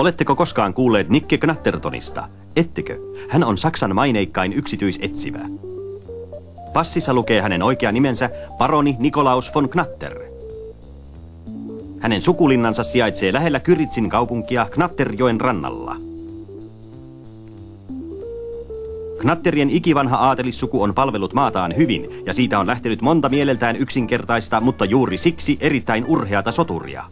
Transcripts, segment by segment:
Oletteko koskaan kuulleet Nicke Knattertonista? Ettekö? Hän on Saksan maineikkain yksityisetsivä. Passissa lukee hänen oikea nimensä Baroni Nikolaus von Knatter. Hänen sukulinnansa sijaitsee lähellä Kyritsin kaupunkia Knatterjoen rannalla. Knatterien ikivanha aatelissuku on palvellut maataan hyvin, ja siitä on lähtenyt monta mieleltään yksinkertaista, mutta juuri siksi erittäin urheata soturia.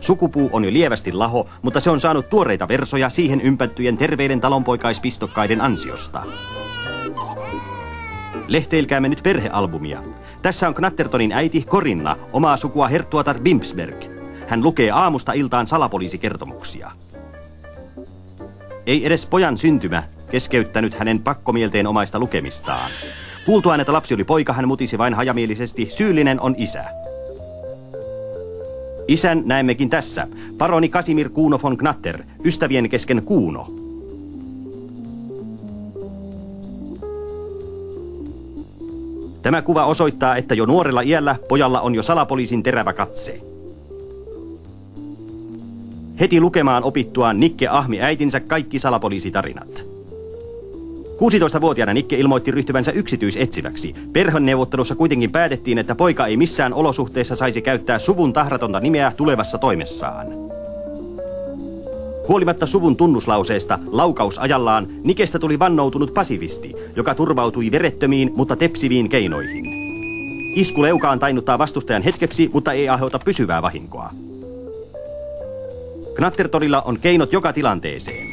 Sukupuu on jo lievästi laho, mutta se on saanut tuoreita versoja siihen ympättyjen terveiden talonpoikaispistokkaiden ansiosta. Lehteilkäämme nyt perhealbumia. Tässä on Knattertonin äiti Corinna, omaa sukua herttuatar Bimbsberg. Hän lukee aamusta iltaan salapoliisikertomuksia. Ei edes pojan syntymä keskeyttänyt hänen pakkomielteen omaista lukemistaan. Kuultuaan, että lapsi oli poika, hän mutisi vain hajamielisesti, syyllinen on isä. Isän näemmekin tässä, paroni Casimir Kuno von Knatter, ystävien kesken Kuno. Tämä kuva osoittaa, että jo nuorella iällä pojalla on jo salapoliisin terävä katse. Heti lukemaan opittuaan Nicke ahmi äitinsä kaikki salapoliisitarinat. 16-vuotiaana Nicke ilmoitti ryhtyvänsä yksityisetsiväksi. Perheneuvottelussa kuitenkin päätettiin, että poika ei missään olosuhteessa saisi käyttää suvun tahratonta nimeä tulevassa toimessaan. Huolimatta suvun tunnuslauseesta laukausajallaan Nickestä tuli vannoutunut pasifisti, joka turvautui verettömiin, mutta tepsiviin keinoihin. Isku leukaan tainnuttaa vastustajan hetkeksi, mutta ei aiheuta pysyvää vahinkoa. Knattertonilla on keinot joka tilanteeseen.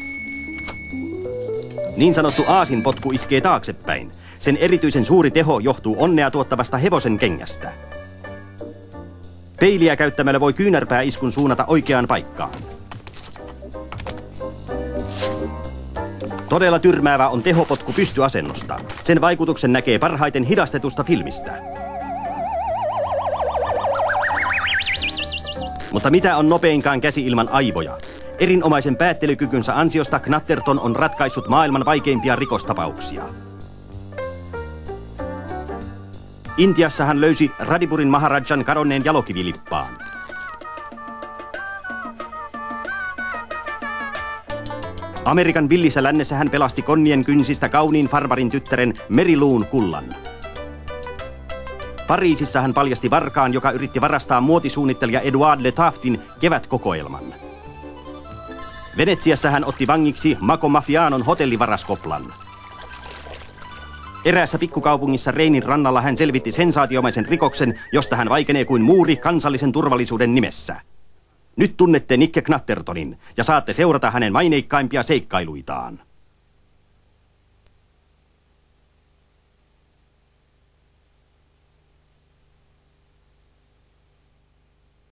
Niin sanottu aasinpotku iskee taaksepäin. Sen erityisen suuri teho johtuu onnea tuottavasta hevosen kengästä. Peiliä käyttämällä voi kyynärpääiskun suunnata oikeaan paikkaan. Todella tyrmäävä on tehopotku pystyasennosta. Sen vaikutuksen näkee parhaiten hidastetusta filmistä. Mutta mitä on nopeinkaan käsi ilman aivoja? Erinomaisen päättelykykynsä ansiosta Knatterton on ratkaissut maailman vaikeimpia rikostapauksia. Intiassa hän löysi Radipurin maharajan kadonneen jalokivilippaan. Amerikan villissä lännessä hän pelasti konnien kynsistä kauniin farmarin tyttären Mary Loun kullan. Pariisissa hän paljasti varkaan, joka yritti varastaa muotisuunnittelija Edouard Le Taftin kevätkokoelman. Venetsiassa hän otti vangiksi Mako Mafianon hotellivaraskoplan. Eräässä pikkukaupungissa Reinin rannalla hän selvitti sensaatiomaisen rikoksen, josta hän vaikenee kuin muuri kansallisen turvallisuuden nimessä. Nyt tunnette Nicke Knattertonin ja saatte seurata hänen maineikkaimpia seikkailuitaan.